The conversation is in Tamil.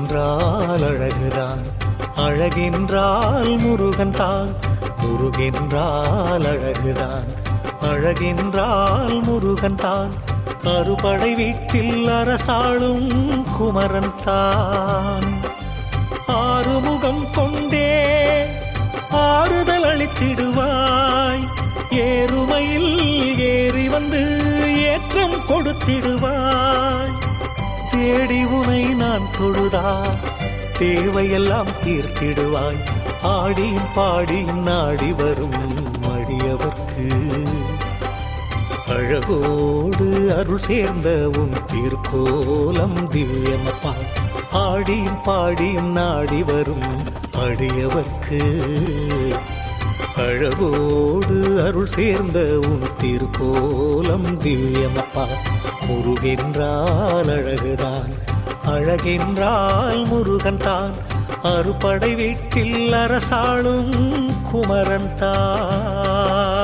அழகென்றால் அழகுதான், அழகென்றால் முருகன் தான். முருகென்றால் அழகுதான், அழகென்றால் முருகன் தான். அறுபடை வீட்டில் அரசாளும் குமரன் தான். ஆறுமுகம் கொண்டே ஆறுதல் அளித்திடுவாய், ஏறுமையில் ஏறி வந்து ஏற்றம் கொடுத்திடுவாய். தேடி உனை நான் தொழுதா தேவையெல்லாம் தீர்த்திடுவாய். ஆடியும் பாடியும் நாடி வரும் அடியவர்க்கு அழகோடு அருள் சேர்ந்த உன் திருக்கோலம் திவ்யமப்பா. ஆடியும் பாடியும் நாடி வரும் அடியவர்க்கு அழகோடு அருள் சேர்ந்த உன் திருக்கோலம் திவ்யமப்பா. முருகென்றால் அழகுதான், அழகென்றால் முருகன் தான். அறுபடை வீட்டில் அரசாளும் குமரன் தான்.